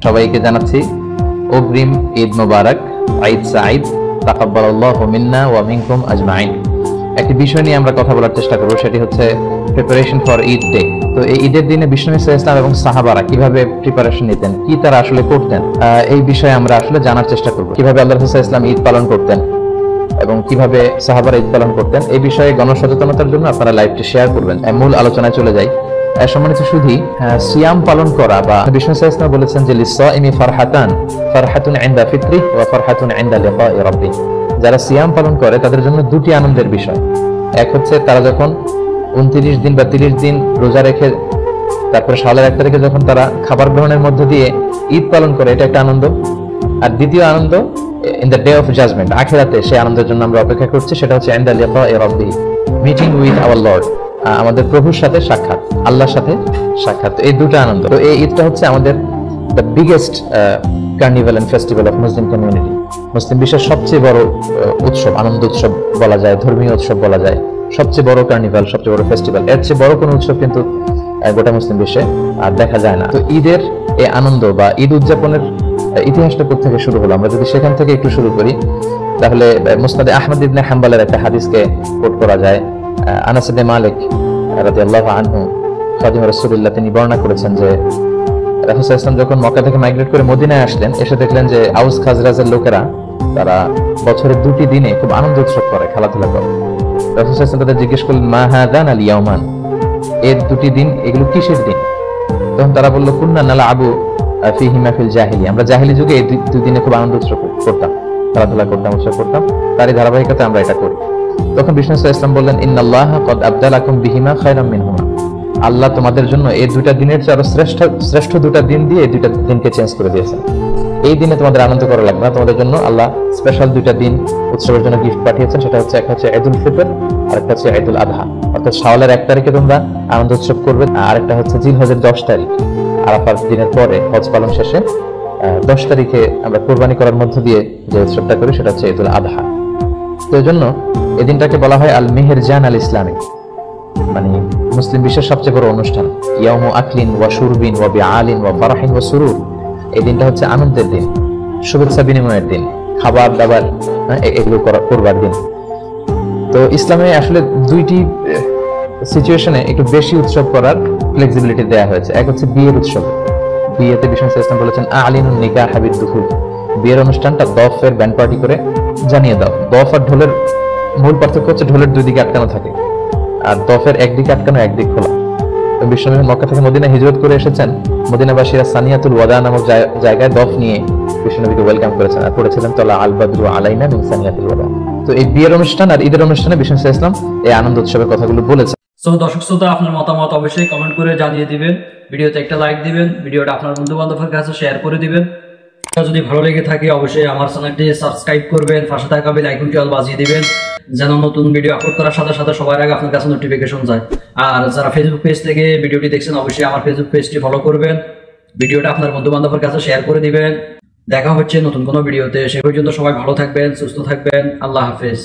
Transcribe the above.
সবাইকে জানাচ্ছি অগ্রিম ঈদ মোবারক, ঈদ সাঈদ, তাকাব্বালাল্লাহু মিন্না ওয়া মিনকুম আজমাইন। একটি বিষয় নিয়ে আমরা কথা বলার চেষ্টা করব, সেটি হচ্ছে প্রিপারেশন ফর ঈদ ডে। তো এই ঈদের দিনে বিষ্ণু সাল্লাল্লাহু আলাইহি ওয়াসাল্লাম এবং সাহাবারা কিভাবে প্রিপারেশন নিতেন, কি তারা আসলে করতেন, এই বিষয়ে আমরা আসলে জানার চেষ্টা করব। কিভাবে আল্লাহ রাসূল সাল্লাল্লাহু আলাইহি ওয়াসাল্লাম ঈদ পালন করতেন এবং কিভাবে সাহাবারা ঈদ পালন করতেন, এই বিষয়ে গণসচেতনতার জন্য আপনারা লাইভটি শেয়ার করবেন। মূল আলোচনায় চলে যাই। সম্মানিত সুধী, সিয়াম পালন করা, বা বিষ্ণু সাল্লাল্লাহু আলাইহি ওয়াসাল্লাম বলেছেন যে লিসাইমি ফারহাতান, ফারহাতুন ইনদা ফিতরিহি ওয়া ফারহাতুন ইনদা লিকাই রাব্বিহি। যারা সিয়াম পালন করে তাদের জন্য দুটি আনন্দের বিষয়। এক হচ্ছে তারা যখন 29 দিন বা 30 দিন রোজা রেখে তারপরে শাওয়ালের 1 তারিখে যখন তারা খাবার গ্রহণের মধ্য দিয়ে ঈদ পালন করে, এটা একটা আনন্দ। আর দ্বিতীয় আনন্দ in the day of judgment, আখিরাতে সেই আনন্দের জন্য আমরা অপেক্ষা করছি, সেটা হচ্ছে ইনদা লিকাই রাব্বিহি, মিটিং উইথ আওয়ার লর্ড, আমাদের প্রভুর সাথে সাক্ষাৎ, আল্লাহর সাথে সাক্ষাৎ। এই দুটো আনন্দ। তো এই ঈদটা হচ্ছে আমাদের the biggest carnival and festival of Muslim community. মুসলিম বিশ্বের সবচেয়ে বড় উৎসব, আনন্দ উৎসব বলা যায়, ধর্মীয় উৎসব বলা যায়, সবচেয়ে বড় কার্নিভাল, সবচেয়ে বড় ফেস্টিভ্যাল। এর চেয়ে বড় কোনো উৎসব কিন্তু গোটা মুসলিম বিশ্বে আর দেখা যায় না। তো ঈদের এই আনন্দ বা ঈদ উদযাপনের ইতিহাসটা কোথা থেকে শুরু হলো, আমরা যদি সেখান থেকে একটু শুরু করি, তাহলে মুসনাদে আহমদ ইবনে হাম্বলের একটা হাদিসকে কোট করা যায়। আনাস ইবনে মালিক রাদিয়াল্লাহু আনহু খাদিম রাসূলুল্লাহ, তিনি বর্ণনা করেছেন যে রাসূল সাল্লাল্লাহু আলাইহি ওয়াসাল্লাম যখন মক্কা থেকে মাইগ্রেট করে মদিনায় আসলেন, এসে দেখলেন যে আউস খাজরাজের লোকেরা তারা বছরের 2টি দিনে খুব আনন্দ উৎসব করে, খেলাধুলা করে। রাসূল সাল্লাল্লাহু আলাইহি ওয়াসাল্লাম তাদের জিজ্ঞেস করলেন, মা হাদান আল ইয়াওমান, এই 2টি দিন এগুলো কিসের দিন? তখন তারা বলল, কুন্না নালআবু ফীহিমা ফিল জাহিলিয়া, আমরা জাহিলি যুগে এই 2 দিনে খুব আনন্দ উৎসব করতাম, খেলাধুলা করতাম, উৎসব করতাম, তারই ধারাবাহিকতায় আমরা এটা করি। তখন বিষ্ণু সাল্লাল্লাহু আলাইহি ওয়াসাল্লাম বললেন, ইন্নাল্লাহা কদ আবদালাকুম বিহিমা খায়রাম মিনহুমা, আল্লাহ তোমাদের জন্য এই 2টা দিনের চেয়ে আরো শ্রেষ্ঠ 2টা দিন দিয়ে এই 2টা দিনকে চেঞ্জ করে দিয়েছেন। এই দিনে তোমাদের আনন্দ করা লাগবে না, তোমাদের জন্য আল্লাহ স্পেশাল 2টা দিন উৎসবের জন্য গিফট পাঠিয়েছেন। সেটা হচ্ছে, একটা হচ্ছে ঈদুল ফিতর, আর একটা হচ্ছে ঈদুল আযহা। অর্থাৎ শাওয়ালের 1 তারিখে তোমরা আনন্দ উৎসব করবে, আর একটা হচ্ছে জিলহজের 10 তারিখ, আরাফার দিনের পরে হজ পালন শেষে 10 তারিখে আমরা কুরবানি করার মধ্য দিয়ে যে উৎসবটা করি, সেটা হচ্ছে ঈদুল আযহা। তো এই জন্য এই দিনটাকে বলা হয় আল মেহেরজান আল ইসলামী, মানে মুসলিম বিশ্বের সবচেয়ে বড় অনুষ্ঠান। ইয়াউমু আকলিন ওয়া শুরবিন ওয়া বিআলিন ওয়া ফারাহিন ওয়া সুরুর, এই দিনটা হচ্ছে আনন্দের দিন, শুভেচ্ছা বিনিময়ের দিন, খাবার দাবার এগুলো করবার দিন। তো ইসলামে আসলে 2টি সিচুয়েশনে একটু বেশি উৎসব করার ফ্লেক্সিবিলিটি দেওয়া হয়েছে। এক হচ্ছে বিয়ের উৎসব। বিয়েতে বিষ্ণু সাল্লাল্লাহু আলাইহি ওয়াসাল্লাম বলেছেন, আলিনুন নিকাহ বিদ-দুখুল, বিয়ের অনুষ্ঠানটা দফের ব্যান্ড পার্টি করে জানিয়ে দাও। দফ আর ঢোলের মূল পার্থক্য হচ্ছে ঢোলের 2 দিকে আটকানো থাকে, আর দফের একদিকে আটকানো, একদিক খোলা। তো বিশ্বনবী মক্কা থেকে মদিনা হিজরত করে এসেছেন, মদিনাবাসীরা সানিয়াতুল ওয়াদা নামক জায়গায় দফ নিয়ে বিশ্বনবীকে ওয়েলকাম করেছেন আর পড়েছিলেন তালা আল বাদরু আলাইনা মিন সানিয়াতুল ওয়াদা। তো এই বিয়ের অনুষ্ঠান আর ঈদের অনুষ্ঠানে বিষ্ণু সাল্লাল্লাহু আলাইহি ওয়াসাল্লাম এই আনন্দ উৎসবের কথাগুলো বলেছেন। সো দর্শক শ্রোতা, আপনার মতামত অবশ্যই কমেন্ট করে জানিয়ে দিবেন, ভিডিওতে একটা লাইক দিবেন, ভিডিওটা আপনার বন্ধু বান্ধবের কাছে শেয়ার করে দিবেন। যদি ভালো লেগে থাকে অবশ্যই আমার চ্যানেলটি সাবস্ক্রাইব করবেন, পাশে থাকা বেল আইকনটি অল বাজিয়ে দিবেন, যেন নতুন ভিডিও আপলোড করার সাথে সাথে সবার আগে আপনার কাছে নোটিফিকেশন যায়। আর যারা ফেসবুক পেজ থেকে ভিডিওটি দেখছেন, অবশ্যই আমার ফেসবুক পেজটি ফলো করবেন, ভিডিওটা আপনার বন্ধু বান্ধবের কাছে শেয়ার করে দিবেন। দেখা হচ্ছে নতুন কোনো ভিডিওতে, সে পর্যন্ত সবাই ভালো থাকবেন, সুস্থ থাকবেন। আল্লাহ হাফেজ।